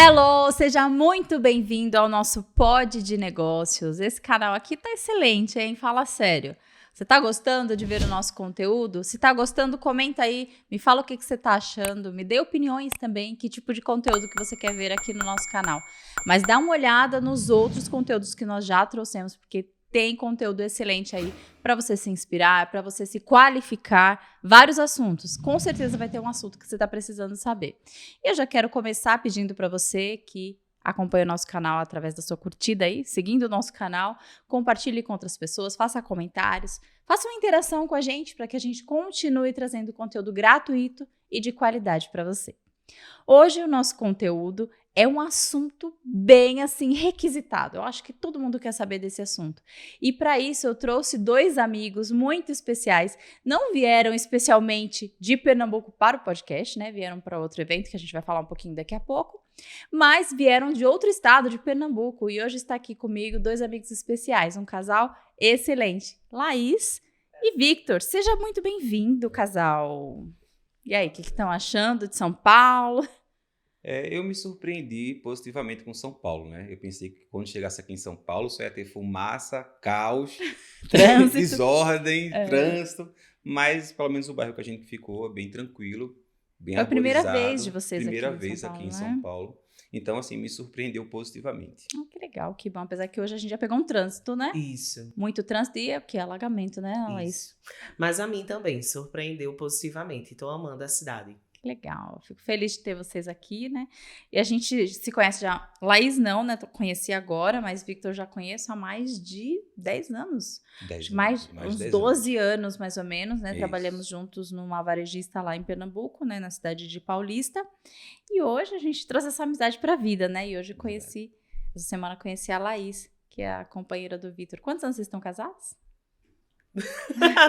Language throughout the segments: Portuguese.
Hello, seja muito bem-vindo ao nosso Pod de Negócios. Esse canal aqui tá excelente, hein? Fala sério. Você tá gostando de ver o nosso conteúdo? Se tá gostando, comenta aí, me fala o que você tá achando, me dê opiniões também, que tipo de conteúdo que você quer ver aqui no nosso canal. Mas dá uma olhada nos outros conteúdos que nós já trouxemos, porque tem conteúdo excelente aí para você se inspirar, para você se qualificar, vários assuntos. Com certeza vai ter um assunto que você está precisando saber. E eu já quero começar pedindo para você que acompanha o nosso canal através da sua curtida aí, seguindo o nosso canal, compartilhe com outras pessoas, faça comentários, faça uma interação com a gente para que a gente continue trazendo conteúdo gratuito e de qualidade para você. Hoje o nosso conteúdo é um assunto bem assim requisitado. Eu acho que todo mundo quer saber desse assunto. E para isso eu trouxe dois amigos muito especiais. Não vieram especialmente de Pernambuco para o podcast, né? Vieram para outro evento que a gente vai falar um pouquinho daqui a pouco. Mas vieram de outro estado, de Pernambuco. E hoje está aqui comigo dois amigos especiais, um casal excelente, Laís e Victor. Seja muito bem-vindo, casal. E aí, o que estão achando de São Paulo? Eu me surpreendi positivamente com São Paulo, né? Eu pensei que quando chegasse aqui em São Paulo só ia ter fumaça, caos, desordem, trânsito, mas pelo menos o bairro que a gente ficou é bem tranquilo, bem Foi a primeira arborizado. vez de vocês Primeira aqui em vez São Paulo, aqui em né? São Paulo. Então, assim, me surpreendeu positivamente. Que legal, que bom. Apesar que hoje a gente já pegou um trânsito, né? Isso. Muito trânsito e é o que? Alagamento, né, Laís? Isso. Mas a mim também surpreendeu positivamente. Estou amando a cidade. Que legal. Fico feliz de ter vocês aqui, né? E a gente se conhece já. Laís não, né? Conheci agora, mas Victor já conheço há mais de 10 anos. Mais uns 12 anos, mais ou menos, né? Isso. Trabalhamos juntos numa varejista lá em Pernambuco, né? Na cidade de Paulista. E hoje a gente trouxe essa amizade pra vida, né? E hoje essa semana conheci a Laís, que é a companheira do Victor. Quantos anos vocês estão casados?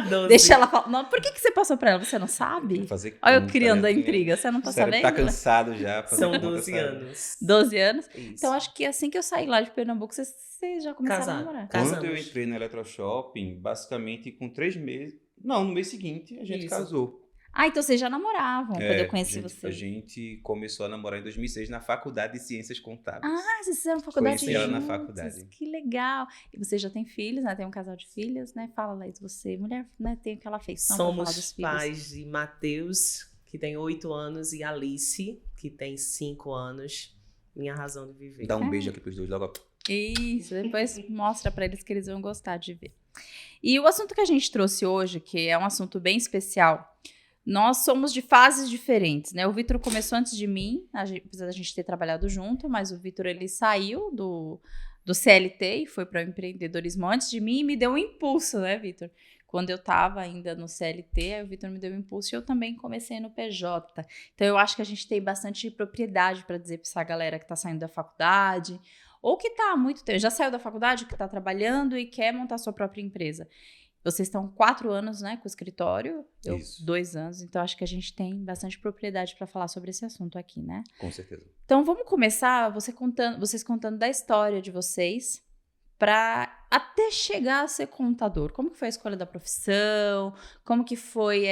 12. Deixa ela falar. Não, por que você passou pra ela? Você não sabe? Olha eu criando a intriga. Você não tá sabendo? Tá cansado já. São 12 anos. 12 anos? Isso. Então, acho que assim que eu saí lá de Pernambuco, vocês já começaram a namorar. Quando eu entrei no Eletroshopping, basicamente com 3 meses... Não, no mês seguinte, a gente casou. Ah, então vocês já namoravam quando eu conheci vocês. A gente começou a namorar em 2006 na Faculdade de Ciências Contábeis. Ah, vocês fizeram faculdade juntos. Conheci ela na faculdade. Que legal. E você já tem filhos, né? Tem um casal de filhos, né? Fala, Laís, você, mulher, né? Tem aquela feição pra falar dos filhos. Somos pais de Matheus, que tem 8 anos, e Alice, que tem 5 anos. Minha razão de viver. Dá um beijo aqui pros dois logo. Isso, depois mostra pra eles que eles vão gostar de ver. E o assunto que a gente trouxe hoje, que é um assunto bem especial... Nós somos de fases diferentes, né? O Victor começou antes de mim, apesar da gente ter trabalhado junto, mas o Victor, ele saiu do CLT e foi para o empreendedorismo antes de mim e me deu um impulso, né, Victor? Quando eu estava ainda no CLT, aí o Victor me deu um impulso e eu também comecei no PJ. Então, eu acho que a gente tem bastante propriedade para dizer para essa galera que está saindo da faculdade ou que está há muito tempo, já saiu da faculdade, que está trabalhando e quer montar sua própria empresa. Vocês estão 4 anos, né, com o escritório, eu 2 anos, então acho que a gente tem bastante propriedade para falar sobre esse assunto aqui, né? Com certeza. Então vamos começar vocês contando da história de vocês para até chegar a ser contador. Como que foi a escolha da profissão? Como que foi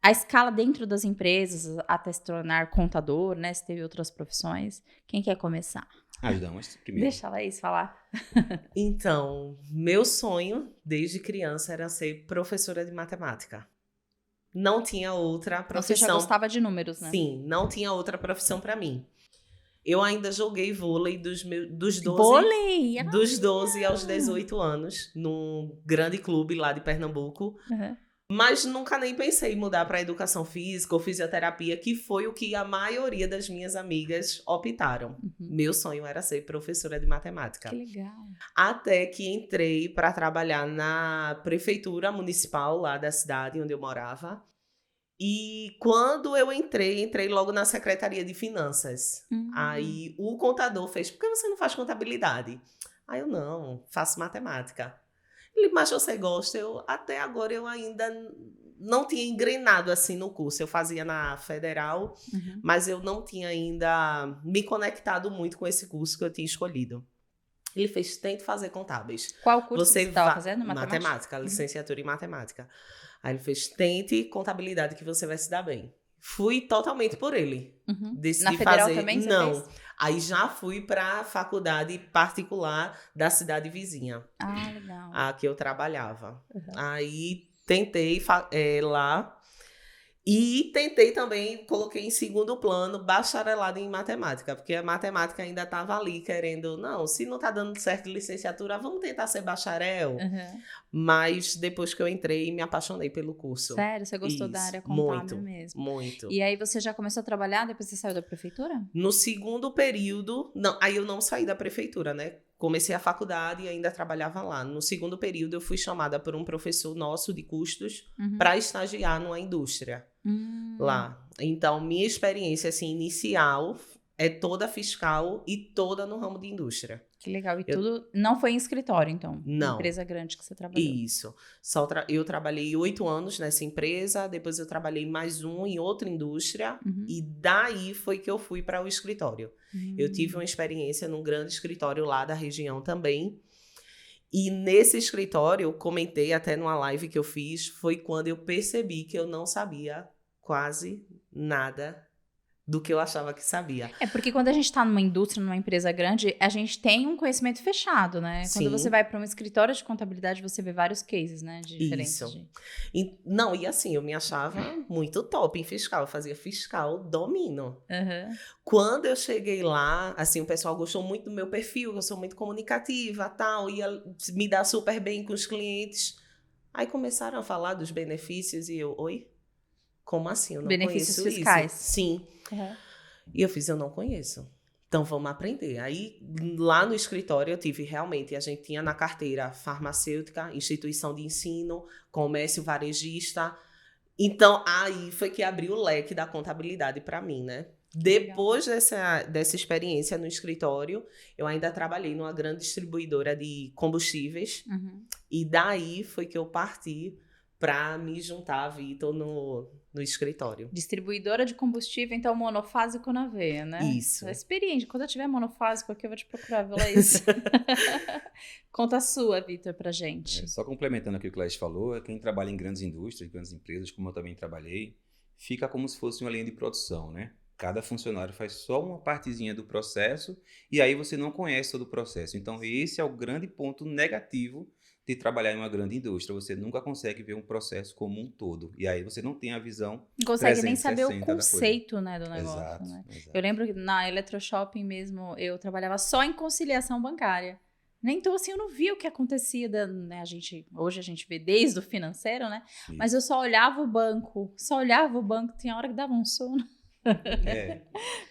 a escala dentro das empresas até se tornar contador, né? Se teve outras profissões. Quem quer começar? As damas primeiro. Deixa a Laís falar. Então, meu sonho, desde criança, era ser professora de matemática. Não tinha outra profissão. Você já gostava de números, né? Sim, não tinha outra profissão para mim. Eu ainda joguei vôlei dos 12 aos 18 anos, num grande clube lá de Pernambuco. Uhum. Mas nunca nem pensei em mudar para educação física ou fisioterapia, que foi o que a maioria das minhas amigas optaram. Uhum. Meu sonho era ser professora de matemática. Que legal. Até que entrei para trabalhar na prefeitura municipal lá da cidade onde eu morava. E quando eu entrei logo na Secretaria de Finanças. Aí o contador fez, por que você não faz contabilidade? Aí eu, não, faço matemática. Ele, mas você gosta? Até agora eu ainda não tinha engrenado assim no curso. Eu fazia na Federal, mas eu não tinha ainda me conectado muito com esse curso que eu tinha escolhido. Ele fez, tente fazer contábeis. Qual curso você estava fazendo? Matemática, licenciatura em matemática. Aí ele fez, tente contabilidade que você vai se dar bem. Fui totalmente por ele. Decidi na Federal fazer... também você Não. fez? Aí já fui para a faculdade particular da cidade vizinha, Ah, legal. a que eu trabalhava. Uhum. Aí tentei lá. E tentei também, coloquei em segundo plano, bacharelado em matemática, porque a matemática ainda estava ali querendo, não, se não está dando certo de licenciatura, vamos tentar ser bacharel. Uhum. Mas depois que eu entrei, me apaixonei pelo curso. Sério? Você gostou da Isso, área contábil muito, mesmo? muito. E aí você já começou a trabalhar depois você saiu da prefeitura? No segundo período, não, aí eu não saí da prefeitura, né? Comecei a faculdade e ainda trabalhava lá. No segundo período, eu fui chamada por um professor nosso de custos para estagiar numa indústria lá. Então, minha experiência assim, inicial é toda fiscal e toda no ramo de indústria. Que legal. E tudo não foi em escritório, então? Não. Empresa grande que você trabalhou? Isso. Eu trabalhei 8 anos nessa empresa, depois eu trabalhei mais em outra indústria, e daí foi que eu fui para o escritório. Eu tive uma experiência num grande escritório lá da região também. E nesse escritório, eu comentei até numa live que eu fiz, foi quando eu percebi que eu não sabia quase nada do que eu achava que sabia. É porque quando a gente está numa indústria, numa empresa grande, a gente tem um conhecimento fechado, né? Sim. Quando você vai para um escritório de contabilidade, você vê vários cases, né? Diferentes. Isso. E assim, eu me achava muito top em fiscal. Eu fazia fiscal domínio. Quando eu cheguei lá, assim, o pessoal gostou muito do meu perfil, eu sou muito comunicativa, tal, ia me dar super bem com os clientes. Aí começaram a falar dos benefícios e eu, oi? Como assim? Eu não Benefícios conheço fiscais. Isso. Sim. E eu fiz, eu não conheço. Então, vamos aprender. Aí, lá no escritório, a gente tinha na carteira farmacêutica, instituição de ensino, comércio varejista. Então, aí foi que abriu o leque da contabilidade para mim, né? Depois dessa experiência no escritório, eu ainda trabalhei numa grande distribuidora de combustíveis. E daí foi que eu parti para me juntar a Vitor no escritório. Distribuidora de combustível, então monofásico na veia, né? Isso. É experiente. Quando eu tiver monofásico aqui, eu vou te procurar, viu, Laís? Conta a sua, Vitor, pra gente. Só complementando aqui o que o Laís falou, quem trabalha em grandes indústrias, grandes empresas, como eu também trabalhei, fica como se fosse uma linha de produção, né? Cada funcionário faz só uma partezinha do processo e aí você não conhece todo o processo. Então, esse é o grande ponto negativo de trabalhar em uma grande indústria. Você nunca consegue ver um processo como um todo. E aí você não tem a visão Não consegue nem saber o conceito, né, do negócio. Exato, né? exato. Eu lembro que na Eletroshopping mesmo, eu trabalhava só em conciliação bancária. Então, assim, eu não via o que acontecia, né? Hoje a gente vê desde o financeiro, né? Isso. Mas eu só olhava o banco, tinha hora que dava um sono.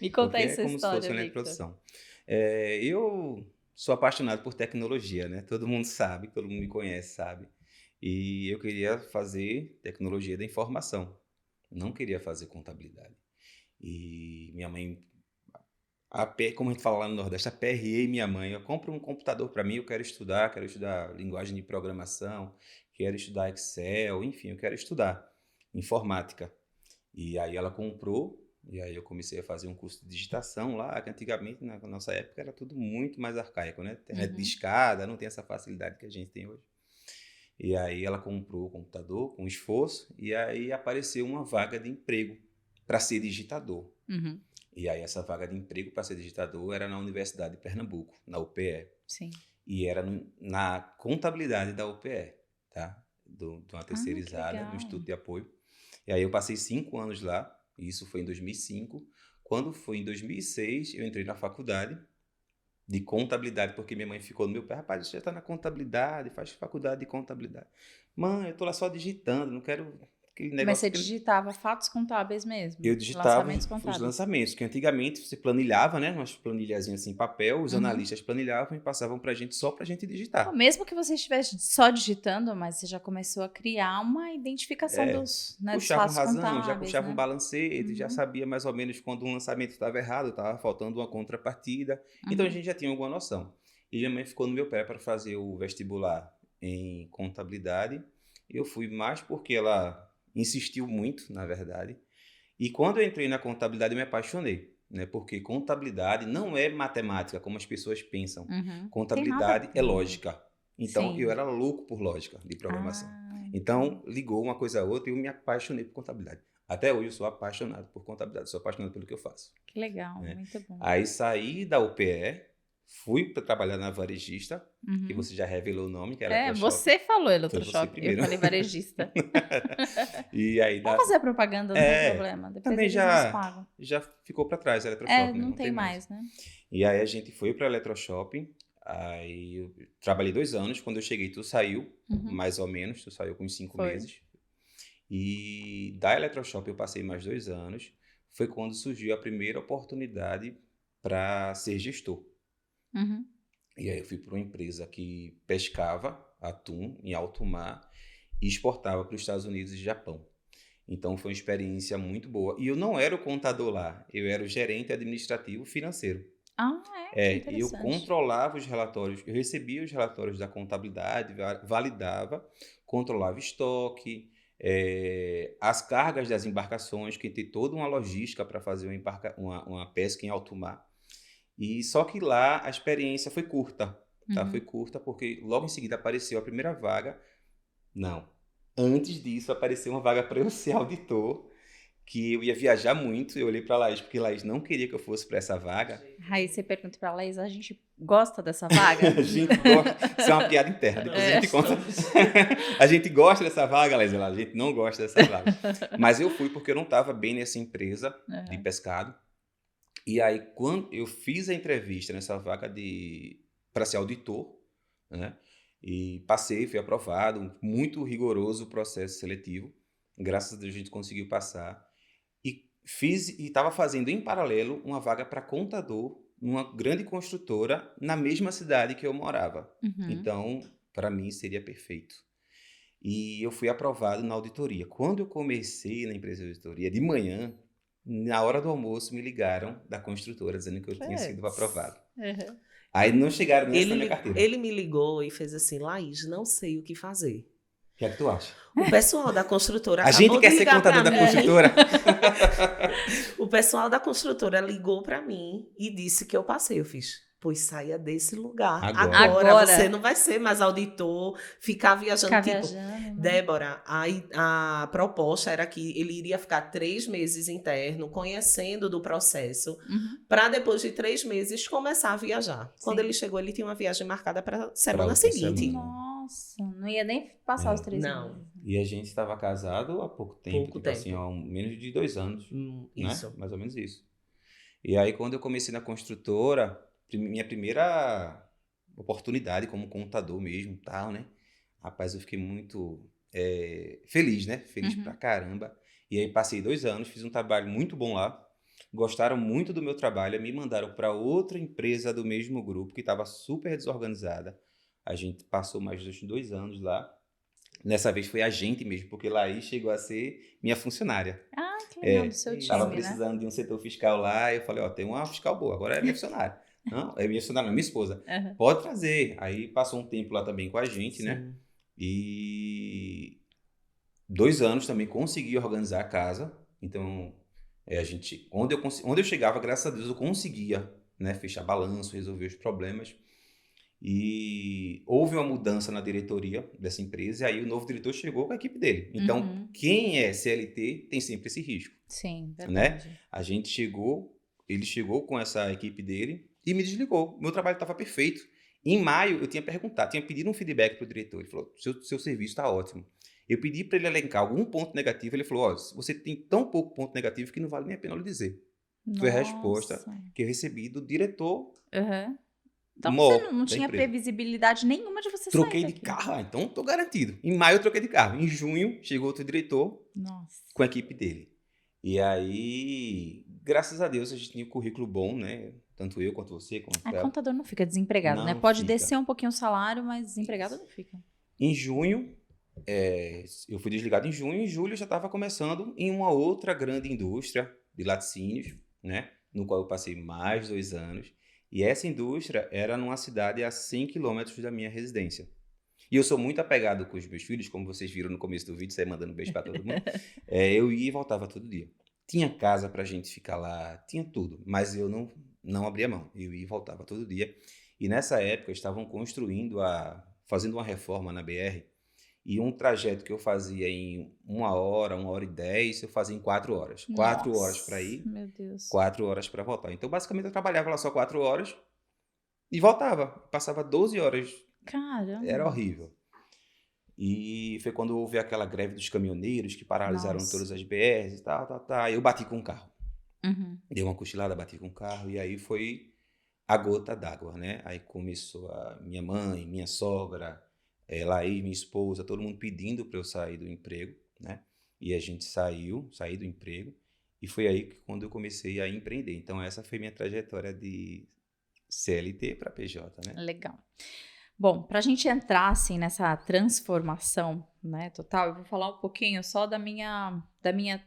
Me conta essa história, É como se fosse uma linha de produção. Eu sou apaixonado por tecnologia, né? Todo mundo sabe, todo mundo me conhece, sabe? E eu queria fazer tecnologia da informação. Não queria fazer contabilidade. E minha mãe, como a gente fala lá no Nordeste, aperriei minha mãe. Eu compro um computador para mim, eu quero estudar linguagem de programação, quero estudar Excel, enfim, eu quero estudar informática. E aí ela comprou. E aí eu comecei a fazer um curso de digitação lá, que antigamente, na nossa época, era tudo muito mais arcaico, né? Internet de escada, não tem essa facilidade que a gente tem hoje. E aí ela comprou o computador com esforço, e aí apareceu uma vaga de emprego para ser digitador. E aí essa vaga de emprego para ser digitador era na Universidade de Pernambuco, na UPE. Sim. E era na contabilidade da UPE, tá? De uma terceirizada, no Instituto de Apoio. E aí eu passei 5 anos lá. Isso foi em 2005. Quando foi em 2006, eu entrei na faculdade de contabilidade, porque minha mãe ficou no meu pé. Rapaz, você já está na contabilidade, faz faculdade de contabilidade. Mãe, eu estou lá só digitando, não quero aquele negócio... Mas você digitava fatos contábeis mesmo? Eu digitava os lançamentos, que antigamente você planilhava, né? Umas planilhazinhas assim em papel, os analistas planilhavam e passavam pra gente, só pra gente digitar. Mesmo que você estivesse só digitando, mas você já começou a criar uma identificação dos fatos contábeis. Já puxava um balancete, já sabia mais ou menos quando um lançamento estava errado, estava faltando uma contrapartida. Então a gente já tinha alguma noção. E minha mãe ficou no meu pé para fazer o vestibular em contabilidade. Eu fui mais porque ela insistiu muito, na verdade. E quando eu entrei na contabilidade, eu me apaixonei, né? Porque contabilidade não é matemática, como as pessoas pensam. Contabilidade é lógica. Então, eu era louco por lógica de programação. Então, ligou uma coisa a outra e eu me apaixonei por contabilidade. Até hoje eu sou apaixonado por contabilidade, sou apaixonado pelo que eu faço. Que legal, Né? muito bom. Aí saí da UPE, fui para trabalhar na varejista, que Uhum. você já revelou o nome, que era Você falou Foi Eletroshop, você eu primeiro. falei varejista. E aí Vamos fazer a propaganda, não tem problema. Depois também eles nos pagam. já ficou para trás a Eletroshop, né? Não tem mais, né? E aí a gente foi para a Eletroshop, aí eu trabalhei 2 anos, quando eu cheguei tu saiu, Uhum. mais ou menos, tu saiu com uns 5 Foi. meses. E da Eletroshop eu passei mais 2 anos, foi quando surgiu a primeira oportunidade para ser gestor. Uhum. E aí eu fui para uma empresa que pescava atum em alto mar e exportava para os Estados Unidos e Japão. Então foi uma experiência muito boa. E eu não era o contador lá, eu era o gerente administrativo financeiro. Que E eu interessante. controlava os relatórios, eu recebia os relatórios da contabilidade, validava, controlava estoque, as cargas das embarcações, que tem toda uma logística para fazer uma pesca em alto mar. E só que lá a experiência foi curta, tá? Uhum. Foi curta porque logo em seguida apareceu a primeira vaga. Não, antes disso apareceu uma vaga para eu ser auditor, que eu ia viajar muito. Eu olhei para Laís, porque Laís não queria que eu fosse para essa vaga. Aí você pergunta pra Laís, a gente gosta dessa vaga? A gente gosta, isso é uma piada interna, depois a gente conta. A gente gosta dessa vaga, Laís, a gente não gosta dessa vaga. Mas eu fui porque eu não estava bem nessa empresa de pescado. E aí, quando eu fiz a entrevista nessa vaga para ser auditor, né? E passei, fui aprovado, muito rigoroso o processo seletivo. Graças a Deus a gente conseguiu passar. E estava fazendo em paralelo uma vaga para contador numa grande construtora na mesma cidade que eu morava. Uhum. Então, para mim seria perfeito. E eu fui aprovado na auditoria. Quando eu comecei na empresa de auditoria, de manhã, na hora do almoço, me ligaram da construtora dizendo que eu tinha sido aprovado. Uhum. Aí não chegaram nessa na minha carteira. Ele me ligou e fez assim, Laís, não sei o que fazer. O que é que tu acha? O pessoal da construtora A gente quer ser contador da construtora? O pessoal da construtora ligou para mim e disse que eu passei. Eu fiz, pois saia desse lugar. Agora você não vai ser mais auditor, ficar viajando. Viajando, Débora, a proposta era que ele iria ficar 3 meses interno, conhecendo do processo, para depois de 3 meses começar a viajar. Sim. Quando ele chegou, ele tinha uma viagem marcada para semana seguinte. Nossa, não ia nem passar os 3 meses. Não. E a gente estava casado há pouco tempo, assim, há menos de 2 anos. Isso. Né? Mais ou menos isso. E aí, quando eu comecei na construtora, minha primeira oportunidade como contador mesmo, tal, né? Rapaz, eu fiquei muito feliz, né? Feliz pra caramba. E aí passei 2 anos, fiz um trabalho muito bom lá. Gostaram muito do meu trabalho, me mandaram para outra empresa do mesmo grupo que estava super desorganizada. A gente passou mais de 2 anos lá. Nessa vez foi a gente mesmo, porque Laís chegou a ser minha funcionária. Ah, que legal, do seu time, estava precisando de um setor fiscal lá, e eu falei, tem uma fiscal boa, agora é minha funcionária. Não, é minha funcionária, não, minha esposa. Pode trazer. Aí passou um tempo lá também com a gente, sim, né? E 2 anos também consegui organizar a casa. Então, onde eu chegava, graças a Deus, eu conseguia, né, fechar balanço, resolver os problemas. E houve uma mudança na diretoria dessa empresa, e aí o novo diretor chegou com a equipe dele. Então, quem é CLT tem sempre esse risco. Sim, verdade. Né? Ele chegou com essa equipe dele e me desligou. Meu trabalho estava perfeito. Em maio, eu tinha pedido um feedback para o diretor. Ele falou, seu serviço está ótimo. Eu pedi para ele elencar algum ponto negativo. Ele falou, você tem tão pouco ponto negativo que não vale nem a pena eu lhe dizer. Nossa. Foi a resposta que eu recebi do diretor. Então você não tinha previsibilidade nenhuma de você Troquei sair de carro, então estou garantido. Em maio eu troquei de carro. Em junho chegou outro diretor com a equipe dele. E aí, graças a Deus, a gente tinha um currículo bom, né? Tanto eu quanto você, quanto ela. Contador não fica desempregado, né? Pode descer um pouquinho o salário, mas desempregado não fica. Em junho, eu fui desligado em junho. Em julho eu já estava começando em uma outra grande indústria de laticínios, né? No qual eu passei mais 2 anos. E essa indústria era numa cidade a 100 quilômetros da minha residência. E eu sou muito apegado com os meus filhos, como vocês viram no começo do vídeo, você mandando beijo para todo mundo. Eu ia e voltava todo dia. Tinha casa pra gente ficar lá, tinha tudo, mas eu não abria mão. Eu ia e voltava todo dia. E nessa época estavam fazendo uma reforma na BR, E um trajeto que eu fazia em 1 hora e 10, eu fazia em 4 horas. 4 horas para ir, meu Deus. 4 horas para voltar. Então, basicamente, eu trabalhava lá só 4 horas e voltava. Passava 12 horas. Caramba. Era horrível. E foi quando houve aquela greve dos caminhoneiros que paralisaram Nossa. todas as BRs e tal. Eu bati com o carro. Uhum. Dei uma cochilada, bati com o carro e aí foi a gota d'água, né? Aí começou a minha mãe, minha sogra, Laís, minha esposa, todo mundo pedindo para eu sair do emprego, né? E a gente saí do emprego e foi aí que quando eu comecei a empreender. Então essa foi minha trajetória de CLT para PJ, né? Legal. Bom, para a gente entrar assim nessa transformação, né, total, eu vou falar um pouquinho só da minha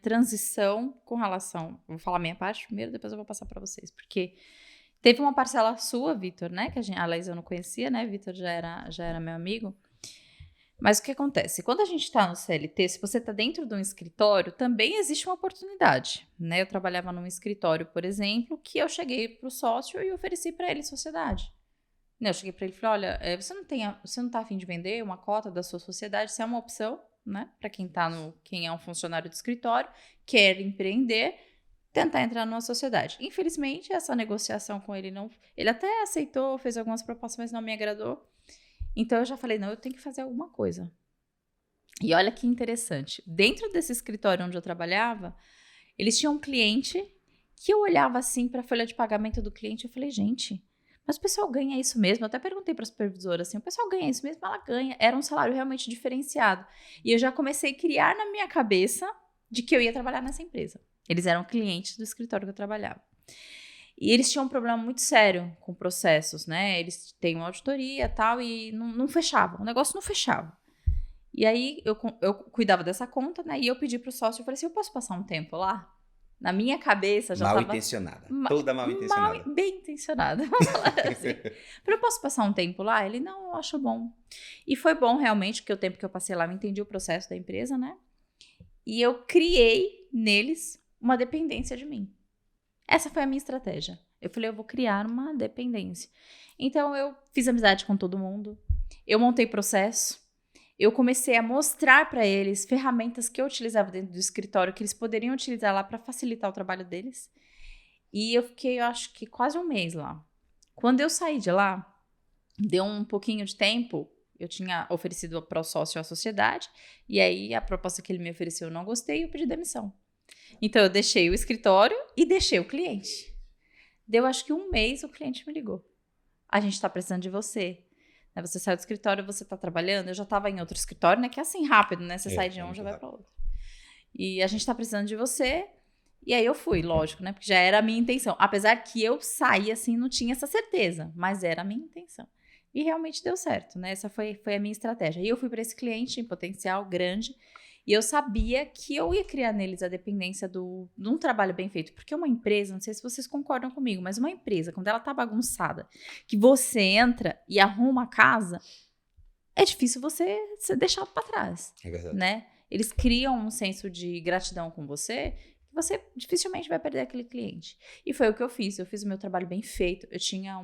transição com relação. Vou falar a minha parte primeiro, depois eu vou passar para vocês, porque teve uma parcela sua, Vitor, né, que a Laís eu não conhecia, né, Vitor já era meu amigo. Mas o que acontece? Quando a gente está no CLT, se você está dentro de um escritório, também existe uma oportunidade, né? Eu trabalhava num escritório, por exemplo, que eu cheguei para o sócio e ofereci para ele sociedade. Eu cheguei para ele e falei, olha, você não tá a fim de vender uma cota da sua sociedade? Isso é uma opção, né? Para quem é um funcionário do escritório, quer empreender, tentar entrar numa sociedade. Infelizmente, essa negociação com ele não... Ele até aceitou, fez algumas propostas, mas não me agradou. Então, eu já falei, não, eu tenho que fazer alguma coisa. E olha que interessante. Dentro desse escritório onde eu trabalhava, eles tinham um cliente que eu olhava assim para a folha de pagamento do cliente e eu falei, gente, mas o pessoal ganha isso mesmo? Eu até perguntei para a supervisora assim, o pessoal ganha isso mesmo? Ela ganha. Era um salário realmente diferenciado. E eu já comecei a criar na minha cabeça de que eu ia trabalhar nessa empresa. Eles eram clientes do escritório que eu trabalhava. E eles tinham um problema muito sério com processos, né? Eles têm uma auditoria e tal, e não fechava. O negócio não fechava. E aí, eu cuidava dessa conta, né? E eu pedi pro sócio, eu falei assim, eu posso passar um tempo lá? Na minha cabeça já Mal tava... intencionada. Toda mal intencionada. Bem intencionada, vamos falar assim. Eu posso passar um tempo lá? Ele, não, eu acho bom. E foi bom, realmente, porque o tempo que eu passei lá, eu entendi o processo da empresa, né? E eu criei neles uma dependência de mim. Essa foi a minha estratégia. Eu falei, eu vou criar uma dependência. Então, eu fiz amizade com todo mundo. Eu montei processo. Eu comecei a mostrar para eles ferramentas que eu utilizava dentro do escritório, que eles poderiam utilizar lá para facilitar o trabalho deles. E eu fiquei, eu acho que quase um mês lá. Quando eu saí de lá, deu um pouquinho de tempo, eu tinha oferecido para o sócio a sociedade, e aí a proposta que ele me ofereceu eu não gostei e eu pedi demissão. Então, eu deixei o escritório e deixei o cliente. Deu, acho que um mês, o cliente me ligou. A gente tá precisando de você. Você saiu do escritório, você tá trabalhando. Eu já tava em outro escritório, né? Que é assim, rápido, né? Você sai de um, já vai pra outro. E a gente tá precisando de você. E aí eu fui, lógico, né? Porque já era a minha intenção. Apesar que eu saí, assim, não tinha essa certeza. Mas era a minha intenção. E realmente deu certo, né? Essa foi a minha estratégia. E eu fui para esse cliente em potencial grande. E eu sabia que eu ia criar neles a dependência de um trabalho bem feito. Porque uma empresa, não sei se vocês concordam comigo, mas uma empresa, quando ela tá bagunçada, que você entra e arruma a casa, é difícil você deixar para trás. É verdade. Né? Eles criam um senso de gratidão com você, que você dificilmente vai perder aquele cliente. E foi o que eu fiz. Eu fiz o meu trabalho bem feito. Eu tinha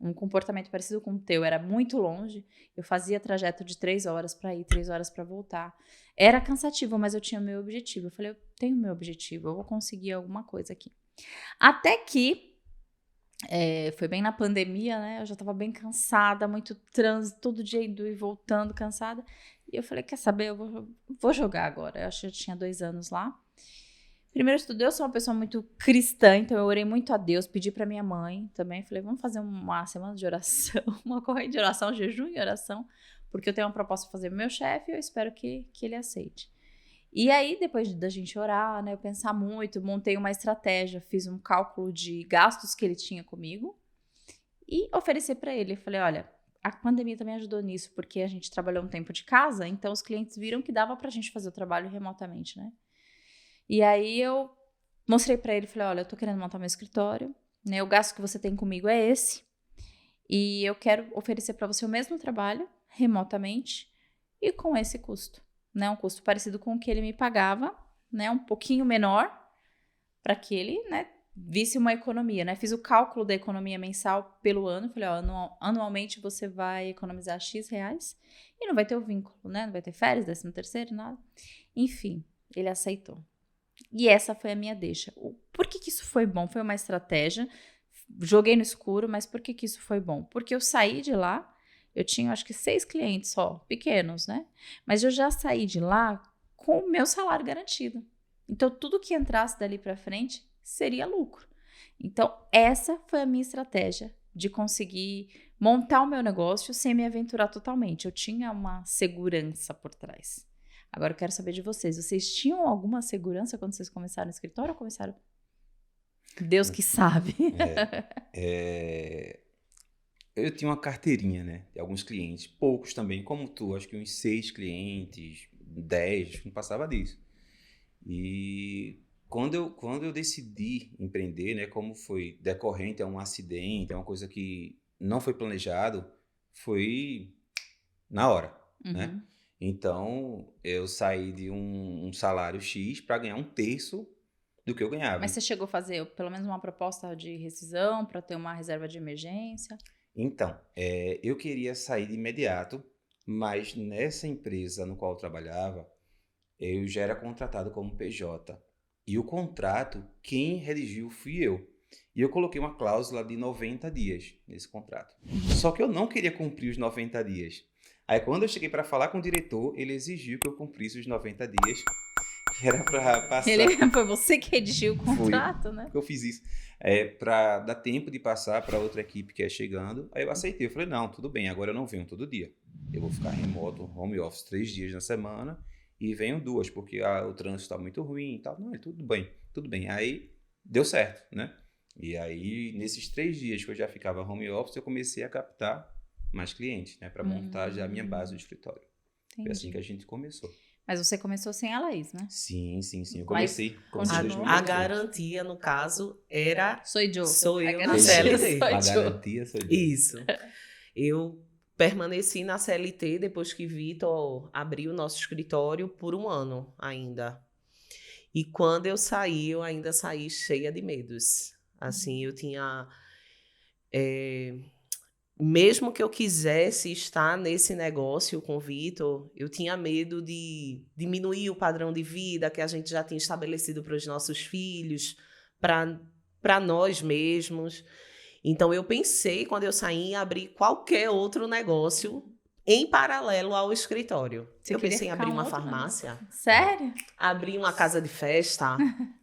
um comportamento parecido com o teu, era muito longe, eu fazia trajeto de 3 horas para ir, 3 horas para voltar. Era cansativo, mas eu tinha o meu objetivo. Eu falei, eu tenho o meu objetivo, eu vou conseguir alguma coisa aqui. Até que, foi bem na pandemia, né? Eu já estava bem cansada, muito trânsito, todo dia indo e voltando, cansada. E eu falei, quer saber, eu vou jogar agora. Eu acho que eu tinha 2 anos lá. Primeiro de tudo, eu sou uma pessoa muito cristã, então eu orei muito a Deus, pedi pra minha mãe também, falei, vamos fazer uma semana de oração, uma corrente de oração, jejum e oração, porque eu tenho uma proposta pra fazer pro meu chefe e eu espero que ele aceite. E aí, depois da gente orar, né, eu pensar muito, montei uma estratégia, fiz um cálculo de gastos que ele tinha comigo e ofereci pra ele. Falei, olha, a pandemia também ajudou nisso, porque a gente trabalhou um tempo de casa, então os clientes viram que dava pra gente fazer o trabalho remotamente, né? E aí eu mostrei pra ele, falei, olha, eu tô querendo montar meu escritório, né? O gasto que você tem comigo é esse. E eu quero oferecer pra você o mesmo trabalho, remotamente, e com esse custo, né? Um custo parecido com o que ele me pagava, né? Um pouquinho menor, pra que ele, né, visse uma economia, né? Fiz o cálculo da economia mensal pelo ano. Falei, ó, anualmente você vai economizar X reais e não vai ter o vínculo, né? Não vai ter férias, 13º, nada. Enfim, ele aceitou. E essa foi a minha deixa. Por que isso foi bom? Foi uma estratégia. Joguei no escuro, mas por que isso foi bom? Porque eu saí de lá, eu tinha acho que 6 clientes só, pequenos, né? Mas eu já saí de lá com o meu salário garantido. Então, tudo que entrasse dali para frente seria lucro. Então, essa foi a minha estratégia de conseguir montar o meu negócio sem me aventurar totalmente. Eu tinha uma segurança por trás. Agora eu quero saber de vocês. Vocês tinham alguma segurança quando vocês começaram no escritório ou começaram? Deus que sabe. Eu tinha uma carteirinha, né? De alguns clientes. Poucos também, como tu. Acho que uns 6 clientes, 10, não passava disso. E quando eu decidi empreender, né? Como foi decorrente a um acidente, a uma coisa que não foi planejado, foi na hora, né? Então, eu saí de um salário X para ganhar 1/3 do que eu ganhava. Mas você chegou a fazer pelo menos uma proposta de rescisão para ter uma reserva de emergência? Então, eu queria sair de imediato, mas nessa empresa no qual eu trabalhava, eu já era contratado como PJ. E o contrato, quem redigiu fui eu. E eu coloquei uma cláusula de 90 dias nesse contrato. Só que eu não queria cumprir os 90 dias. Aí quando eu cheguei para falar com o diretor, ele exigiu que eu cumprisse os 90 dias, que era para passar... Foi você que redigiu o contrato, Foi, né? que eu fiz isso. Para dar tempo de passar para outra equipe que é chegando. Aí eu aceitei, eu falei, não, tudo bem, agora eu não venho todo dia. Eu vou ficar remoto, home office 3 dias na semana e venho 2, porque o trânsito está muito ruim e tal. Não, tudo bem. Aí deu certo, né? E aí, nesses 3 dias que eu já ficava home office, eu comecei a captar mais clientes, né? Para montar já a minha base do escritório. Entendi. Foi assim que a gente começou. Mas você começou sem a Laís, né? Sim. Eu Mas comecei em continuou. 2018. A garantia, no caso, era... Sou eu na garantia CLT. sou A eu. garantia sou eu. Isso. Eu permaneci na CLT depois que Vitor abriu o nosso escritório por 1 ano ainda. E quando eu saí, eu ainda saí cheia de medos. Assim, eu tinha... mesmo que eu quisesse estar nesse negócio com o Vitor, eu tinha medo de diminuir o padrão de vida que a gente já tinha estabelecido para os nossos filhos, para nós mesmos. Então, eu pensei, quando eu saí, em abrir qualquer outro negócio em paralelo ao escritório. Você eu queria pensei em ficar abrir uma outro farmácia, Sério? abrir uma casa de festa.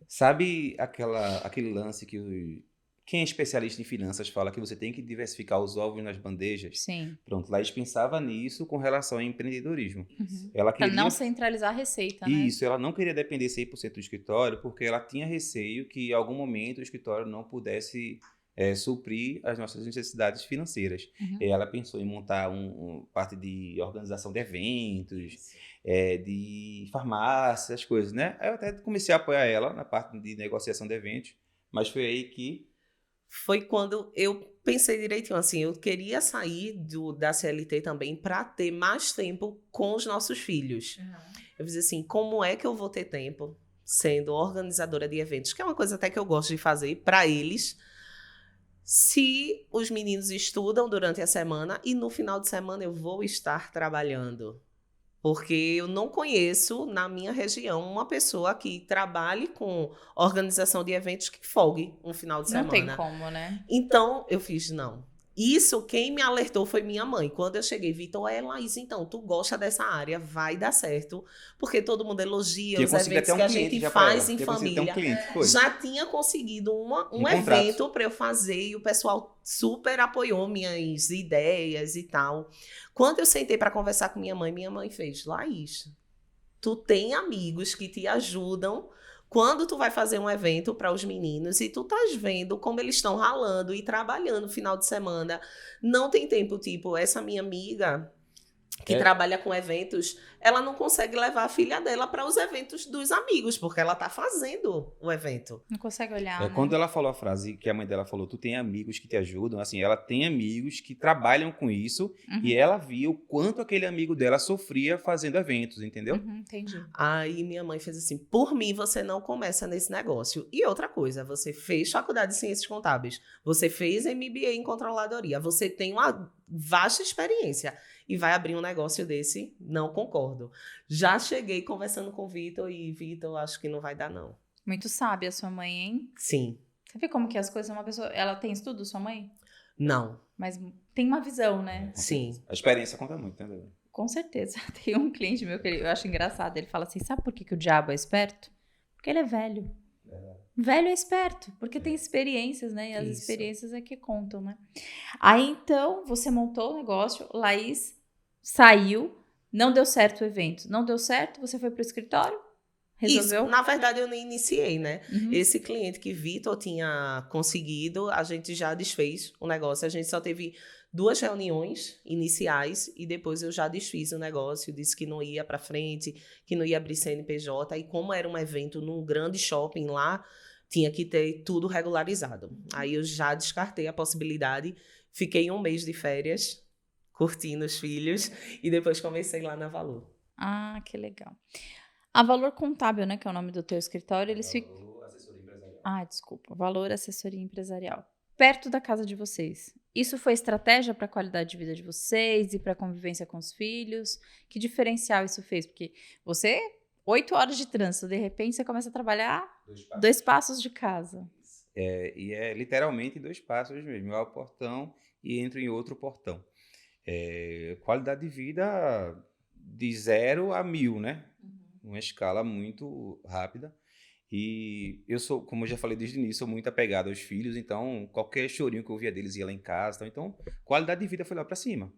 Sabe aquele lance que quem é especialista em finanças fala que você tem que diversificar os ovos nas bandejas? Sim. Pronto, Laís pensava nisso com relação ao empreendedorismo. Uhum. Ela Para queria... não centralizar a receita, né? Isso, ela não queria depender 100% do escritório, porque ela tinha receio que em algum momento o escritório não pudesse suprir as nossas necessidades financeiras. Uhum. Ela pensou em montar parte de organização de eventos, de farmácia, as coisas, né? Aí eu até comecei a apoiar ela na parte de negociação de eventos, mas foi aí que... Foi quando eu pensei direitinho, assim, eu queria sair da CLT também para ter mais tempo com os nossos filhos. Uhum. Eu disse assim, como é que eu vou ter tempo sendo organizadora de eventos, que é uma coisa até que eu gosto de fazer para eles, se os meninos estudam durante a semana e no final de semana eu vou estar trabalhando. Porque eu não conheço, na minha região, uma pessoa que trabalhe com organização de eventos que folgue um final de semana. Não tem como, né? Então, eu fiz, não. Isso, quem me alertou foi minha mãe. Quando eu cheguei, Vitor, Laís, então, tu gosta dessa área, vai dar certo. Porque todo mundo elogia os eventos que a gente faz em família. Já tinha conseguido um evento para eu fazer e o pessoal super apoiou minhas ideias e tal. Quando eu sentei para conversar com minha mãe fez, Laís, tu tem amigos que te ajudam quando tu vai fazer um evento para os meninos e tu estás vendo como eles estão ralando e trabalhando no final de semana, não tem tempo, tipo, essa minha amiga que trabalha com eventos, ela não consegue levar a filha dela para os eventos dos amigos, porque ela tá fazendo o evento. Não consegue olhar, né? Quando ela falou a frase que a mãe dela falou, tu tem amigos que te ajudam, assim, ela tem amigos que trabalham com isso e ela viu o quanto aquele amigo dela sofria fazendo eventos, entendeu? Entendi. Aí minha mãe fez assim, por mim você não começa nesse negócio. E outra coisa, você fez faculdade de Ciências Contábeis, você fez MBA em Controladoria, você tem uma vasta experiência e vai abrir um negócio desse? Não concordo. Já cheguei conversando com o Vitor e Vitor, acho que não vai dar não. Muito sábia a sua mãe, hein? Sim. Você vê como que as coisas, uma pessoa, ela tem estudo, sua mãe? Não. Mas tem uma visão, né? Sim. A experiência conta muito, né? Com certeza. Tem um cliente meu que eu acho engraçado, ele fala assim, sabe por que o diabo é esperto? Porque ele é velho. Velho é esperto, porque tem experiências, né? E as Isso. experiências é que contam, né? Aí, então, você montou o negócio, Laís saiu, não deu certo o evento. Não deu certo, você foi pro escritório, resolveu? Isso. Na verdade, eu nem iniciei, né? Uhum. Esse cliente que Vitor tinha conseguido, a gente já desfez o negócio. A gente só teve 2 reuniões iniciais e depois eu já desfiz o negócio, disse que não ia para frente, que não ia abrir CNPJ. E como era um evento num grande shopping lá, tinha que ter tudo regularizado. Aí eu já descartei a possibilidade, fiquei 1 mês de férias, curtindo os filhos e depois comecei lá na Valor. Ah, que legal. A Valor Contábil, né, que é o nome do teu escritório, eles ficam... Assessoria empresarial. Ah, desculpa. Valor Assessoria Empresarial. Perto da casa de vocês. Isso foi estratégia para a qualidade de vida de vocês e para a convivência com os filhos? Que diferencial isso fez? Porque você, 8 horas de trânsito, de repente você começa a trabalhar 2 passos de casa. E é literalmente 2 passos mesmo. Eu abro o portão e entro em outro portão. Qualidade de vida de 0 a 1000, né? Uma escala muito rápida. E eu sou, como eu já falei desde o início, sou muito apegado aos filhos, então qualquer chorinho que eu ouvia deles ia lá em casa. Então, qualidade de vida foi lá pra cima.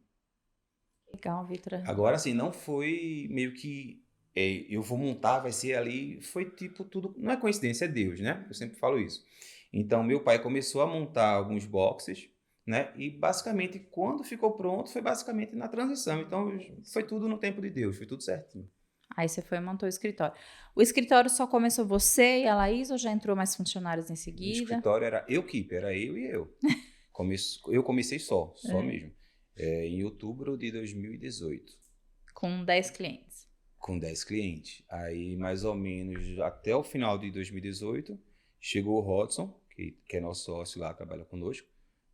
Legal, Vitor. Agora, assim, não foi meio que eu vou montar, vai ser ali. Foi tipo tudo. Não é coincidência, é Deus, né? Eu sempre falo isso. Então, meu pai começou a montar alguns boxes, né? E basicamente, quando ficou pronto, foi basicamente na transição. Então, foi tudo no tempo de Deus, foi tudo certinho. Aí você foi e montou o escritório. O escritório só começou você e a Laís ou já entrou mais funcionários em O seguida? escritório era era eu e eu. Eu comecei só mesmo. Em outubro de 2018. Com 10 clientes. Com 10 clientes. Aí, mais ou menos, até o final de 2018, chegou o Rodson, que é nosso sócio lá, trabalha conosco,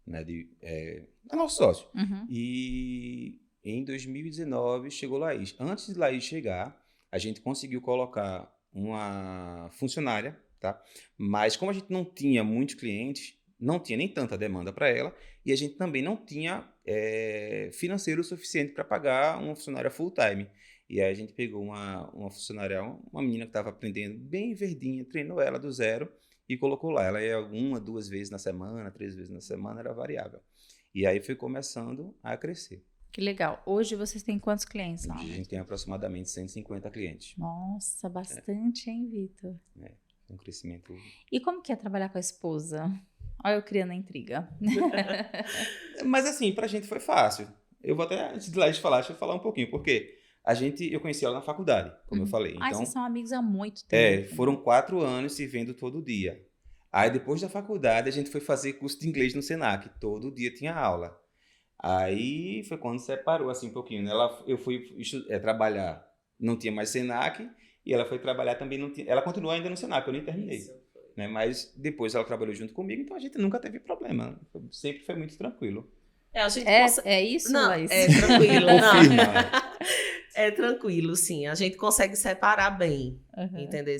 né? É nosso sócio. Uhum. E em 2019 chegou Laís. Antes de Laís chegar, a gente conseguiu colocar uma funcionária, tá? Mas como a gente não tinha muitos clientes, não tinha nem tanta demanda para ela, e a gente também não tinha financeiro suficiente para pagar uma funcionária full time. E aí a gente pegou uma funcionária, uma menina que estava aprendendo bem verdinha, treinou ela do zero e colocou lá. Ela ia 1, 2 vezes na semana, 3 vezes na semana, era variável. E aí foi começando a crescer. Que legal. Hoje vocês têm quantos clientes lá? Hoje a gente tem aproximadamente 150 clientes. Nossa, bastante, hein, Vitor? Um crescimento... E como que é trabalhar com a esposa? Olha eu criando a intriga. Mas assim, pra gente foi fácil. Eu vou até, antes de lá de falar, deixa eu falar um pouquinho, porque eu conheci ela na faculdade, como eu falei. Ah, Então, vocês são amigos há muito tempo. foram 4 anos se vendo todo dia. Aí depois da faculdade a gente foi fazer curso de inglês no Senac, todo dia tinha aula. Aí foi quando separou assim um pouquinho, né? Eu fui trabalhar, não tinha mais Senac, e ela foi trabalhar também, não tinha, ela continuou ainda no Senac, eu nem terminei. Né? Mas depois ela trabalhou junto comigo, então a gente nunca teve problema, sempre foi muito tranquilo. A gente É isso, não, Laís? é tranquilo, não. Confirma. É tranquilo, sim. A gente consegue separar bem, entendeu?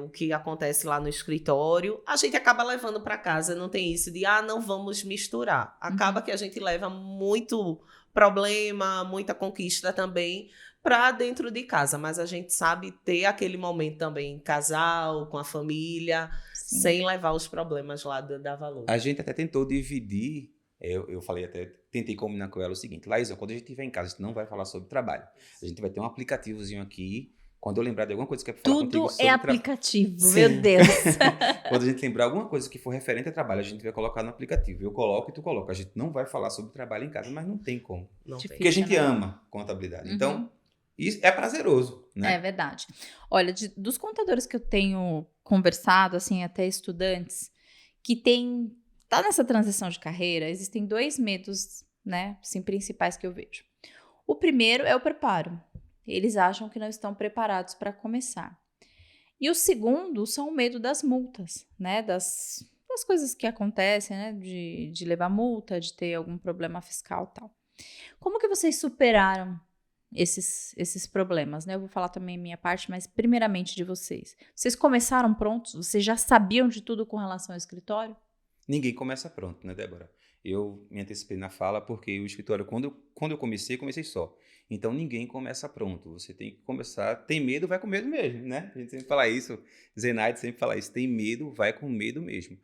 O que acontece lá no escritório, a gente acaba levando para casa, não tem isso de, não vamos misturar. Acaba que a gente leva muito problema, muita conquista também para dentro de casa, mas a gente sabe ter aquele momento também casal, com a família, sem levar os problemas lá da Valor. A gente até tentou dividir, eu falei até, tentei combinar com ela o seguinte, Laís, quando a gente estiver em casa, a gente não vai falar sobre trabalho. A gente vai ter um aplicativozinho aqui, quando eu lembrar de alguma coisa que é pra falar contigo sobre Tudo é aplicativo, Sim. meu Deus. Quando a gente lembrar alguma coisa que for referente a trabalho, a gente vai colocar no aplicativo. Eu coloco e tu coloca. A gente não vai falar sobre trabalho em casa, mas não tem como. Não tem. Porque a gente ama contabilidade. Uhum. Então, E é prazeroso, né? É verdade. Olha, dos contadores que eu tenho conversado, assim, até estudantes, que tá nessa transição de carreira, existem 2 medos, né, assim, principais que eu vejo. O primeiro é o preparo. Eles acham que não estão preparados para começar. E o segundo são o medo das multas, né, das coisas que acontecem, né, de levar multa, de ter algum problema fiscal e tal. Como que vocês superaram esses problemas, né? Eu vou falar também minha parte, mas primeiramente de vocês. Vocês começaram prontos? Vocês já sabiam de tudo com relação ao escritório? Ninguém começa pronto, né, Débora? Eu me antecipei na fala porque o escritório, quando eu comecei só. Então, ninguém começa pronto. Você tem que começar... Tem medo, vai com medo mesmo, né? A gente sempre fala isso. Zenaide sempre fala isso. Tem medo, vai com medo mesmo.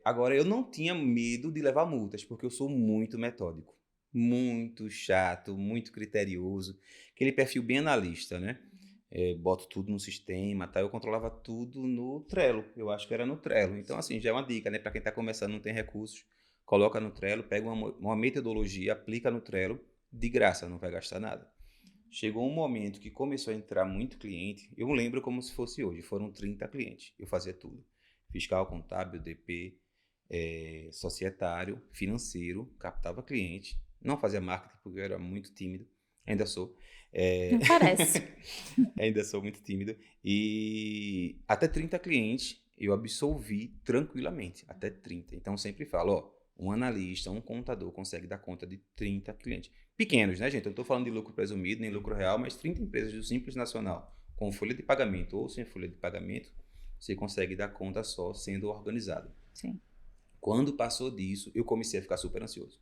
Agora, eu não tinha medo de levar multas, porque eu sou muito metódico. Muito chato, muito criterioso. Aquele perfil bem analista, né? Boto tudo no sistema, tá? Eu controlava tudo no Trello. Eu acho que era no Trello. Então, assim, já é uma dica, né? Para quem está começando, não tem recursos, coloca no Trello, pega uma metodologia, aplica no Trello, de graça, não vai gastar nada. Chegou um momento que começou a entrar muito cliente. Eu lembro como se fosse hoje. Foram 30 clientes. Eu fazia tudo. Fiscal, contábil, DP, societário, financeiro, captava cliente. Não fazia marketing porque eu era muito tímido. Ainda sou. Não parece. Ainda sou muito tímido. E até 30 clientes eu absolvi tranquilamente. Até 30. Então, sempre falo, ó, um analista, um contador consegue dar conta de 30 clientes. Pequenos, né, gente? Eu não estou falando de lucro presumido, nem lucro real, mas 30 empresas do Simples Nacional, com folha de pagamento ou sem folha de pagamento, você consegue dar conta só sendo organizado. Sim. Quando passou disso, eu comecei a ficar super ansioso.